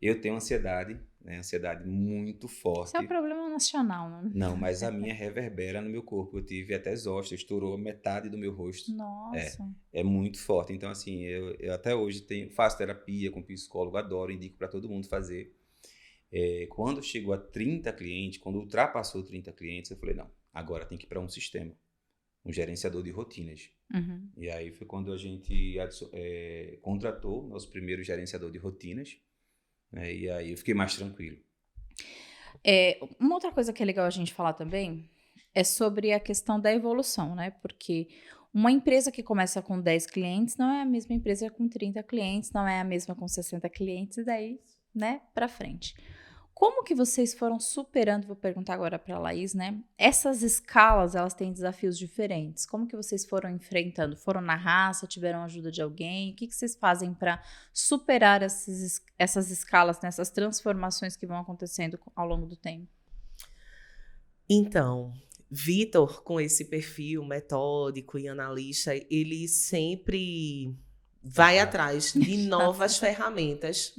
Eu tenho ansiedade, né? Ansiedade muito forte. Isso é um problema nacional, não? Não, mas a minha reverbera no meu corpo. Eu tive até zoster, estourou metade do meu rosto. Nossa. É muito forte. Então, assim, eu até hoje faço terapia com psicólogo, adoro, indico para todo mundo fazer. Quando chegou a 30 clientes, quando ultrapassou 30 clientes, eu falei, não, agora tem que ir para um sistema, um gerenciador de rotinas. Uhum. E aí foi quando a gente contratou nosso primeiro gerenciador de rotinas, né? E aí eu fiquei mais tranquilo. Uma outra coisa que é legal a gente falar também é sobre a questão da evolução, né? Porque uma empresa que começa com 10 clientes não é a mesma empresa com 30 clientes, não é a mesma com 60 clientes, e daí, né, pra frente. Como que vocês foram superando, vou perguntar agora para a Laís, né? Essas escalas, elas têm desafios diferentes. Como que vocês foram enfrentando? Foram na raça? Tiveram ajuda de alguém? O que vocês fazem para superar essas escalas, né? Essas transformações que vão acontecendo ao longo do tempo? Então, Vitor, com esse perfil metódico e analista, ele sempre vai atrás de novas ferramentas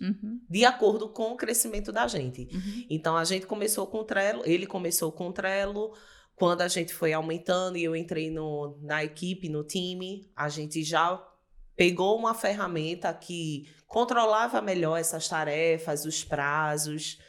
de acordo com o crescimento da gente. Então, a gente começou com o Trello, ele começou com o Trello. Quando a gente foi aumentando e eu entrei na equipe, no time, a gente já pegou uma ferramenta que controlava melhor essas tarefas, os prazos.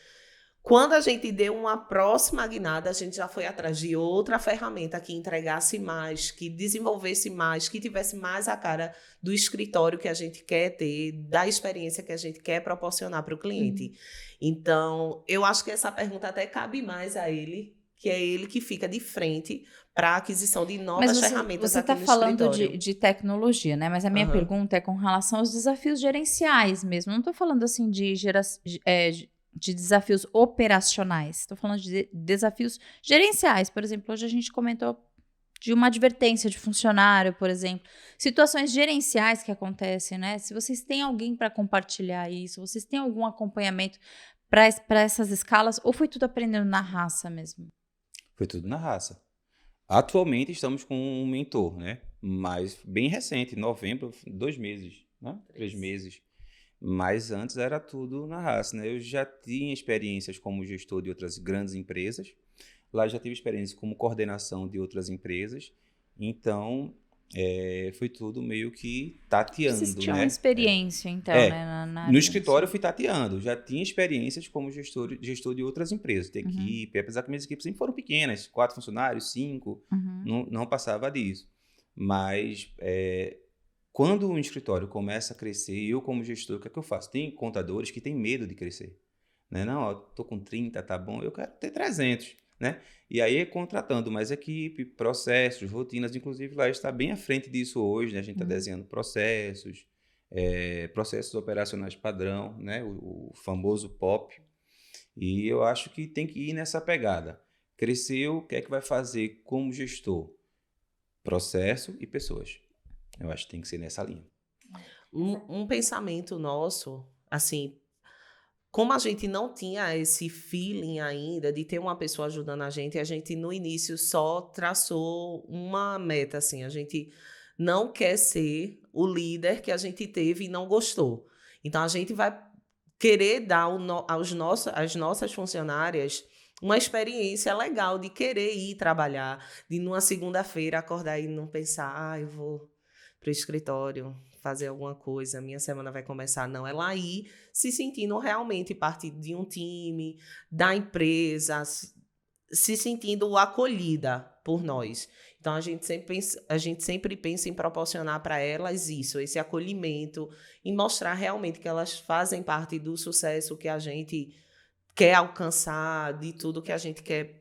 Quando a gente deu uma próxima guinada, a gente já foi atrás de outra ferramenta que entregasse mais, que desenvolvesse mais, que tivesse mais a cara do escritório que a gente quer ter, da experiência que a gente quer proporcionar para o cliente. Então, eu acho que essa pergunta até cabe mais a ele, que é ele que fica de frente para a aquisição de novas ferramentas aqui no escritório. Você está falando de tecnologia, né? Mas a minha pergunta é com relação aos desafios gerenciais mesmo. Não estou falando assim de desafios operacionais. Estou falando de desafios gerenciais. Por exemplo, hoje a gente comentou de uma advertência de funcionário, por exemplo. Situações gerenciais que acontecem, né? Se vocês têm alguém para compartilhar isso, vocês têm algum acompanhamento para essas escalas, ou foi tudo aprendendo na raça mesmo? Foi tudo na raça. Atualmente estamos com um mentor, né? Mas bem recente, novembro, 2 meses, né? 3 meses. Mas antes era tudo na raça, né? Eu já tinha experiências como gestor de outras grandes empresas. Lá já tive experiência como coordenação de outras empresas. Então, foi tudo meio que tateando, Vocês tinham né? experiência, então, né? No escritório eu fui tateando. Já tinha experiências como gestor de outras empresas, de equipe. Apesar que minhas equipes sempre foram pequenas. 4 funcionários, 5. Não passava disso. Mas... quando um escritório começa a crescer, eu como gestor, o que é que eu faço? Tem contadores que têm medo de crescer. Né? Não, eu tô com 30, tá bom, eu quero ter 300. né? E aí é contratando mais equipe, processos, rotinas, inclusive lá está bem à frente disso hoje, né? A gente está desenhando processos, processos operacionais padrão, né? O famoso POP. E eu acho que tem que ir nessa pegada. Cresceu, o que é que vai fazer como gestor? Processo e pessoas. Eu acho que tem que ser nessa linha. Um pensamento nosso, assim, como a gente não tinha esse feeling ainda de ter uma pessoa ajudando a gente no início só traçou uma meta, assim, a gente não quer ser o líder que a gente teve e não gostou. Então, a gente vai querer dar às nossas funcionárias uma experiência legal de querer ir trabalhar, de numa segunda-feira acordar e não pensar, eu vou para o escritório fazer alguma coisa, minha semana vai começar. Não, ela ir se sentindo realmente parte de um time, da empresa, se sentindo acolhida por nós. Então, a gente sempre pensa em proporcionar para elas isso, esse acolhimento, e mostrar realmente que elas fazem parte do sucesso que a gente quer alcançar, de tudo que a gente quer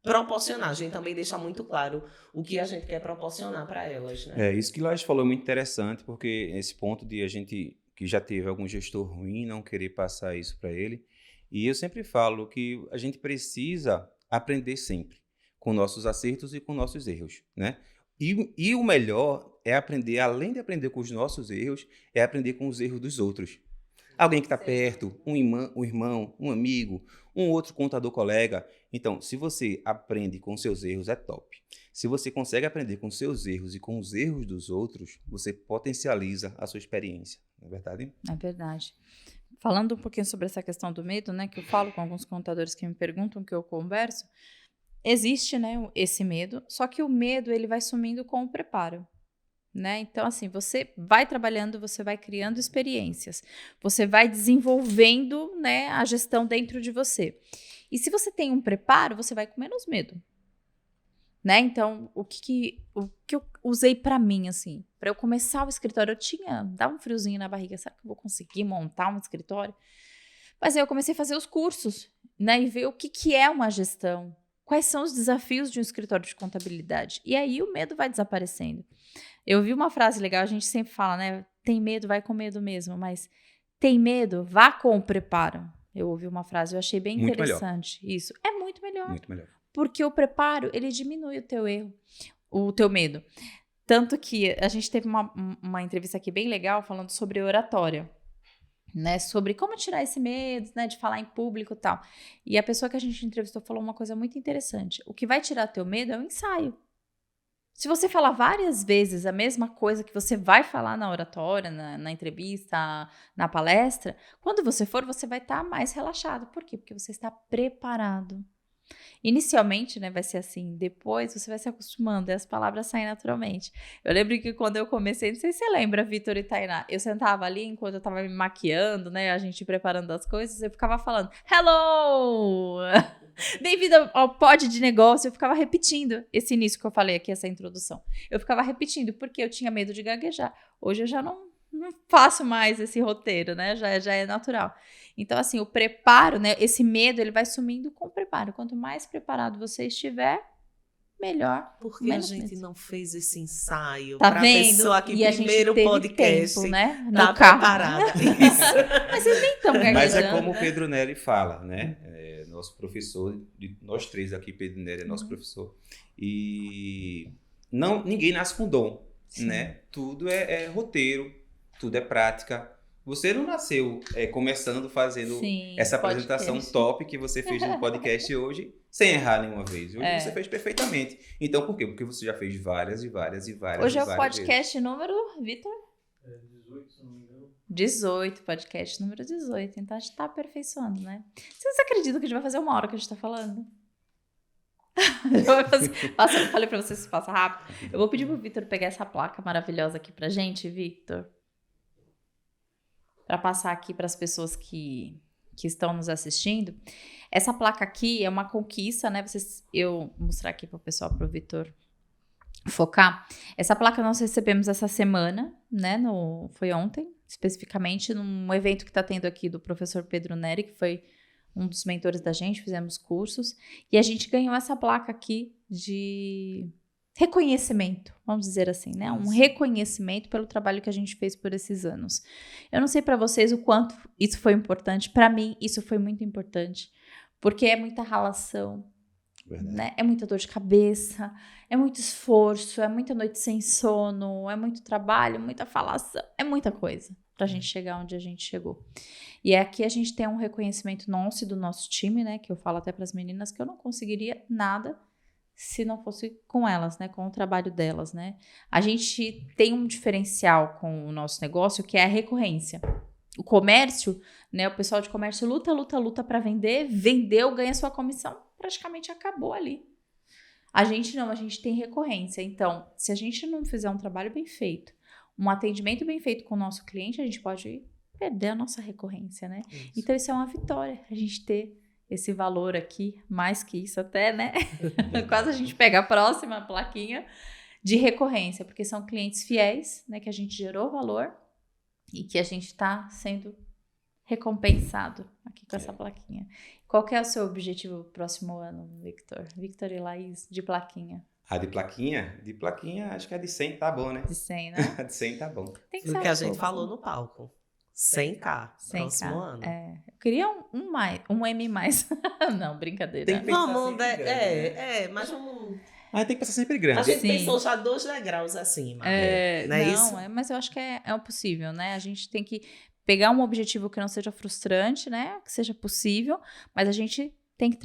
proporcionar. A gente também deixa muito claro o que a gente quer proporcionar para elas, né? Isso que Laís falou é muito interessante, porque esse ponto de a gente que já teve algum gestor ruim, não querer passar isso para ele. E eu sempre falo que a gente precisa aprender sempre, com nossos acertos e com nossos erros, né? E o melhor é aprender, além de aprender com os nossos erros, é aprender com os erros dos outros. Alguém que está perto, um irmão, um amigo, um outro contador colega. Então, se você aprende com seus erros, é top. Se você consegue aprender com seus erros e com os erros dos outros, você potencializa a sua experiência. Não é verdade? É verdade. Falando um pouquinho sobre essa questão do medo, né, que eu falo com alguns contadores que me perguntam, que eu converso, existe, né, esse medo, só que o medo ele vai sumindo com o preparo. Né? Então, assim, você vai trabalhando, você vai criando experiências, você vai desenvolvendo, né, a gestão dentro de você. E se você tem um preparo, você vai com menos medo. Né? Então, o que eu usei para mim, assim, para eu começar o escritório, dava um friozinho na barriga, será que eu vou conseguir montar um escritório? Mas aí eu comecei a fazer os cursos, né, e ver o que é uma gestão, quais são os desafios de um escritório de contabilidade. E aí o medo vai desaparecendo. Eu vi uma frase legal, a gente sempre fala, né? Tem medo, vai com medo mesmo, mas tem medo, vá com o preparo. Eu ouvi uma frase, eu achei bem Muito interessante. melhor. Isso, é muito melhor. Muito melhor. Porque o preparo, ele diminui o teu erro, o teu medo. Tanto que a gente teve uma entrevista aqui bem legal falando sobre oratória. Né, sobre como tirar esse medo, né, de falar em público e tal. E a pessoa que a gente entrevistou falou uma coisa muito interessante. O que vai tirar teu medo é o ensaio. Se você falar várias vezes a mesma coisa que você vai falar na oratória, na entrevista, na palestra, quando você for, você vai estar mais relaxado. Por quê? Porque você está preparado. Inicialmente, né, vai ser assim, depois você vai se acostumando e as palavras saem naturalmente. Eu lembro que quando eu comecei, não sei se você lembra, Vitor e Tainá, eu sentava ali enquanto eu tava me maquiando, né, a gente preparando as coisas, eu ficava falando, hello! Bem-vindo ao Pod de Negócio, eu ficava repetindo esse início que eu falei aqui, essa introdução. Eu ficava repetindo, porque eu tinha medo de gaguejar. Hoje eu já não faço mais esse roteiro, né? Já é natural. Então, assim, o preparo, né? Esse medo, ele vai sumindo com o preparo. Quanto mais preparado você estiver, melhor. Porque a gente não fez esse ensaio tá para a vendo? pessoa que e primeiro podcast tempo, né? No tá carro. preparada. Isso. Mas vocês nem estão gaguejando. Mas é como o Pedro Neri fala, né? Nosso professor, nós três aqui, Pedro Neri é nosso professor. E ninguém nasce com dom, né? Tudo é roteiro, tudo é prática. Você não nasceu começando fazendo essa apresentação podcast top que você fez no podcast hoje, sem errar nenhuma vez. Hoje você fez perfeitamente. Então, por quê? Porque você já fez várias e várias e várias Hoje e é várias o podcast vezes. número, Vitor? 18, se não me engano. 18, podcast número 18. Então, a gente tá aperfeiçoando, né? Vocês acreditam que a gente vai fazer 1 hora que a gente tá falando? Eu falei pra vocês que passa rápido. Eu vou pedir pro Vitor pegar essa placa maravilhosa aqui pra gente, Vitor. Para passar aqui para as pessoas que estão nos assistindo. Essa placa aqui é uma conquista, né? Eu vou mostrar aqui para o pessoal, para o Vitor focar. Essa placa nós recebemos essa semana, né? Foi ontem, especificamente, num evento que está tendo aqui do professor Pedro Neri, que foi um dos mentores da gente, fizemos cursos, e a gente ganhou essa placa aqui de reconhecimento, vamos dizer assim, né? Um reconhecimento pelo trabalho que a gente fez por esses anos. Eu não sei para vocês o quanto isso foi importante, para mim isso foi muito importante, porque é muita ralação, né? É muita dor de cabeça, é muito esforço, é muita noite sem sono, é muito trabalho, muita falação, é muita coisa pra gente chegar onde a gente chegou. E aqui a gente tem um reconhecimento nosso e do nosso time, né? Que eu falo até pras meninas que eu não conseguiria nada se não fosse com elas, né? Com o trabalho delas, né? A gente tem um diferencial com o nosso negócio que é a recorrência. O comércio, né? O pessoal de comércio luta para vender, vendeu, ganha sua comissão, praticamente acabou ali. A gente não, a gente tem recorrência. Então, se a gente não fizer um trabalho bem feito, um atendimento bem feito com o nosso cliente, a gente pode perder a nossa recorrência, né? Isso. Então, isso é uma vitória, a gente ter esse valor aqui, mais que isso até, né? Quase a gente pega a próxima plaquinha de recorrência, porque são clientes fiéis, né? Que a gente gerou valor e que a gente está sendo recompensado aqui com essa plaquinha. Qual que é o seu objetivo pro próximo ano, Victor? Victor e Laís, de plaquinha. De plaquinha? De plaquinha, acho que a de 100 tá bom, né? De 100, né? A de 100 tá bom. Tem que O ser que a gente pouco. falou no palco. 100K, 100K, próximo ano. É. Eu queria um M mais. Não, brincadeira. Tem que pensar Vamos, sempre grande, né? mas vamos... Mas tem que pensar sempre A grande. gente Sim. pensou já 2 degraus acima. Não Não, é isso? mas eu acho que é o possível, né? A gente tem que pegar um objetivo que não seja frustrante, né? Que seja possível, mas a gente tem que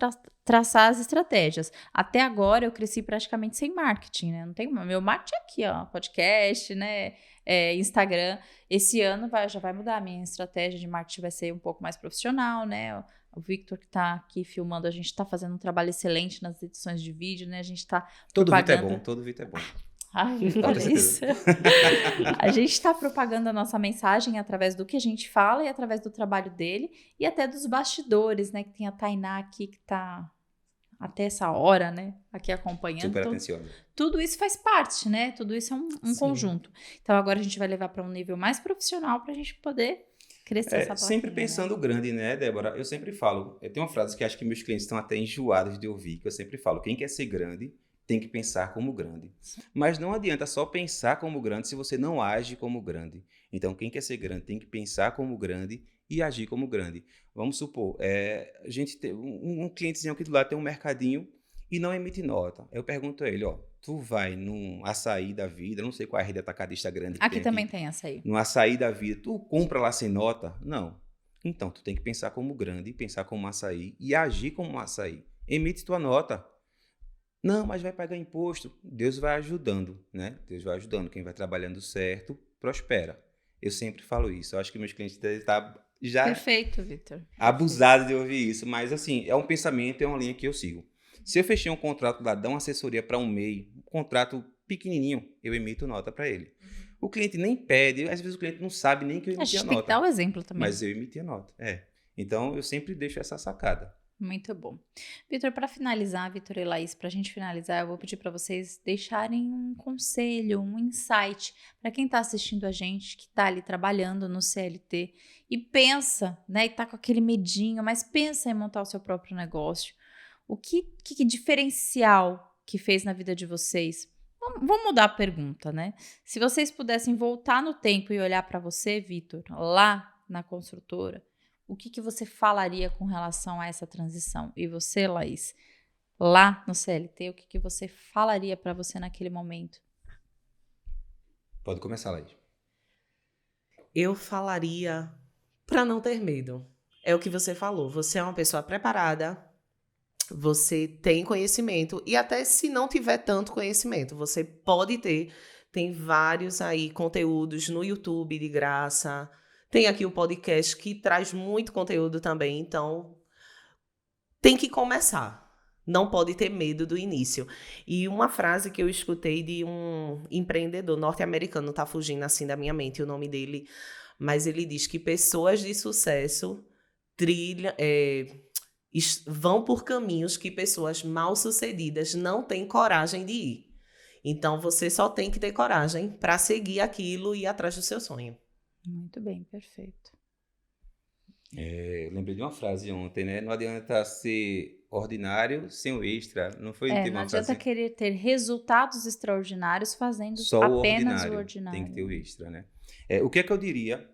traçar as estratégias. Até agora eu cresci praticamente sem marketing, né? Não tem meu marketing é aqui, ó, podcast, né? Instagram. Esse ano já vai mudar. A minha estratégia de marketing vai ser um pouco mais profissional, né? O Victor que tá aqui filmando, a gente tá fazendo um trabalho excelente nas edições de vídeo, né? A gente tá Todo vídeo é propaganda. bom, todo vídeo é bom. Ai, Pode olha ter isso. A gente está propagando a nossa mensagem através do que a gente fala e através do trabalho dele e até dos bastidores, né? Que tem a Tainá aqui que tá até essa hora, né? Aqui acompanhando. Super Então, atencioso. tudo isso faz parte, né? Tudo isso é um Sim. conjunto. Então agora a gente vai levar para um nível mais profissional para a gente poder crescer essa plaquinha, Sempre pensando grande, né, Débora? Eu sempre falo, tem uma frase que acho que meus clientes estão até enjoados de ouvir, que eu sempre falo, quem quer ser grande tem que pensar como grande. Mas não adianta só pensar como grande se você não age como grande. Então, quem quer ser grande tem que pensar como grande e agir como grande. Vamos supor, a gente tem um clientezinho aqui do lado tem um mercadinho e não emite nota. Eu pergunto a ele, ó, tu vai num açaí da vida, não sei qual é a rede atacadista grande que Aqui tem também tem essa aí. no açaí da vida, tu compra lá sem nota? Não. Então, tu tem que pensar como grande, pensar como açaí e agir como açaí. Emite tua nota. Não, mas vai pagar imposto. Deus vai ajudando, né? Deus vai ajudando. Quem vai trabalhando certo, prospera. Eu sempre falo isso. Eu acho que meus clientes devem estar já Perfeito, Victor. abusados de ouvir isso. Mas, assim, é um pensamento, é uma linha que eu sigo. Se eu fechei um contrato lá, dar uma assessoria para um MEI, um contrato pequenininho, eu emito nota para ele. O cliente nem pede, às vezes o cliente não sabe nem que eu A emiti gente a tem que dar nota. o exemplo também. Mas eu emiti a nota, Então, eu sempre deixo essa sacada. Muito bom. Vitor, para finalizar, Vitor e Laís, para a gente finalizar, eu vou pedir para vocês deixarem um conselho, um insight para quem está assistindo a gente, que está ali trabalhando no CLT e pensa, né, e está com aquele medinho, mas pensa em montar o seu próprio negócio. O que diferencial que fez na vida de vocês? Vamos mudar a pergunta, né? Se vocês pudessem voltar no tempo e olhar para você, Vitor, lá na construtora, o que você falaria com relação a essa transição? E você, Laís, lá no CLT, o que você falaria para você naquele momento? Pode começar, Laís. Eu falaria para não ter medo. É o que você falou. Você é uma pessoa preparada, você tem conhecimento e até se não tiver tanto conhecimento, você pode ter. Tem vários aí conteúdos no YouTube de graça. Tem aqui o podcast que traz muito conteúdo também, então tem que começar. Não pode ter medo do início. E uma frase que eu escutei de um empreendedor norte-americano, tá fugindo assim da minha mente o nome dele, mas ele diz que pessoas de sucesso vão por caminhos que pessoas mal-sucedidas não têm coragem de ir. Então você só tem que ter coragem para seguir aquilo e ir atrás do seu sonho. Muito bem, perfeito. Eu lembrei de uma frase ontem, né? Não adianta ser ordinário sem o extra. Não foi ter Não uma adianta frase querer ter resultados extraordinários fazendo só o apenas o ordinário. ordinário. Tem que ter o extra, né? O que é que eu diria?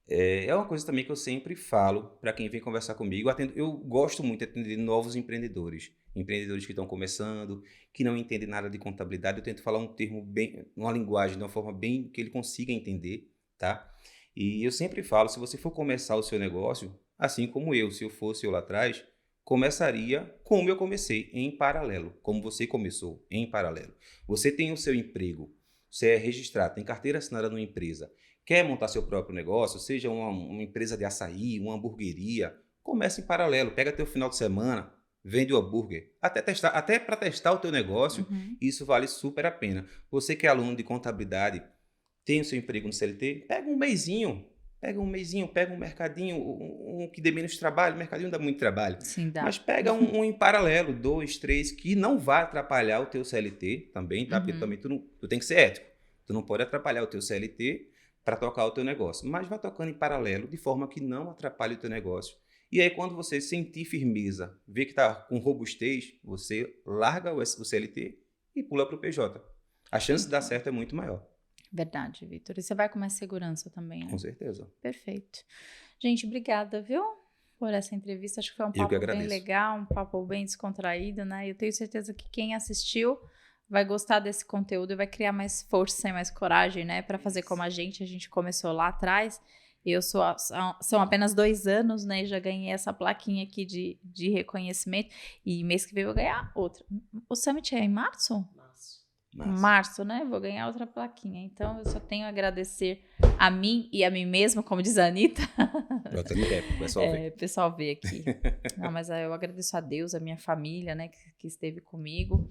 É uma coisa também que eu sempre falo para quem vem conversar comigo. Eu gosto muito de atender novos empreendedores. Empreendedores que estão começando, que não entendem nada de contabilidade. Eu tento falar um termo bem, uma linguagem de uma forma bem que ele consiga entender, tá? E eu sempre falo, se você for começar o seu negócio, assim como eu, se eu fosse eu lá atrás, começaria como eu comecei, em paralelo, como você começou, em paralelo. Você tem o seu emprego, você é registrado, tem carteira assinada numa empresa, quer montar seu próprio negócio, seja uma empresa de açaí, uma hamburgueria, comece em paralelo, pega teu final de semana, vende o hambúrguer, até para testar o teu negócio, isso vale super a pena. Você que é aluno de contabilidade, tem o seu emprego no CLT, pega um mesinho, pega um mercadinho, um que dê menos trabalho, o mercadinho dá muito trabalho. Sim, dá. Mas pega um em paralelo, 2, 3, que não vai atrapalhar o teu CLT também, tá? Porque também tu tem que ser ético. Tu não pode atrapalhar o teu CLT para tocar o teu negócio. Mas vai tocando em paralelo, de forma que não atrapalhe o teu negócio. E aí, quando você sentir firmeza, ver que tá com robustez, você larga o CLT e pula para o PJ. A chance de dar certo é muito maior. Verdade, Vitor. E você vai com mais segurança também, né? Com certeza. Perfeito. Gente, obrigada, viu? Por essa entrevista. Acho que foi um papo bem legal, um papo bem descontraído, né? Eu tenho certeza que quem assistiu vai gostar desse conteúdo e vai criar mais força e mais coragem, né? Para fazer como a gente começou lá atrás. São apenas 2 anos, né? E já ganhei essa plaquinha aqui de reconhecimento. E mês que vem eu vou ganhar outra. O Summit é em março? Março, né? Vou ganhar outra plaquinha. Então, eu só tenho a agradecer a mim e a mim mesma, como diz a Anitta. Botando em pé, o pessoal vê. O pessoal vê aqui. Não, mas eu agradeço a Deus, a minha família, né? Que esteve comigo.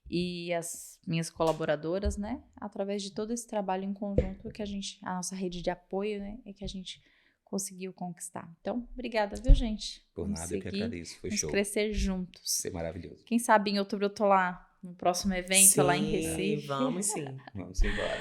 E as minhas colaboradoras, né? Através de todo esse trabalho em conjunto que a nossa rede de apoio, né? É que a gente conseguiu conquistar. Então, obrigada, viu, gente? Por nada, eu que agradeço. Foi show. Crescer juntos. Foi maravilhoso. Quem sabe em outubro eu tô lá. No próximo evento lá em Recife. Vamos sim. Vamos embora.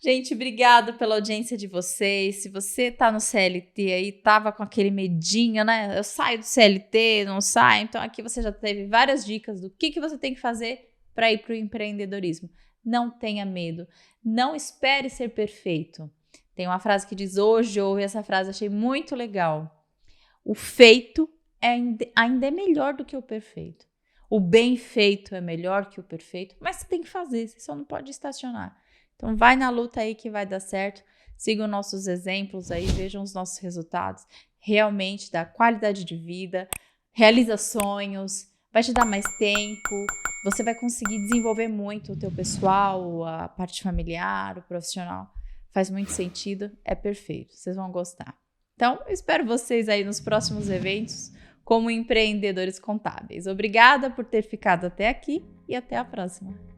Gente, obrigado pela audiência de vocês. Se você tá no CLT aí, tava com aquele medinho, né? Eu saio do CLT, não saio. Então aqui você já teve várias dicas do que você tem que fazer para ir para o empreendedorismo. Não tenha medo. Não espere ser perfeito. Tem uma frase que diz, hoje eu ouvi essa frase, achei muito legal. O feito ainda é melhor do que o perfeito. O bem feito é melhor que o perfeito, mas você tem que fazer, você só não pode estacionar. Então vai na luta aí que vai dar certo, sigam nossos exemplos aí, vejam os nossos resultados, realmente dá qualidade de vida, realiza sonhos, vai te dar mais tempo, você vai conseguir desenvolver muito o teu pessoal, a parte familiar, o profissional, faz muito sentido, é perfeito, vocês vão gostar. Então, eu espero vocês aí nos próximos eventos, como empreendedores contábeis. Obrigada por ter ficado até aqui e até a próxima.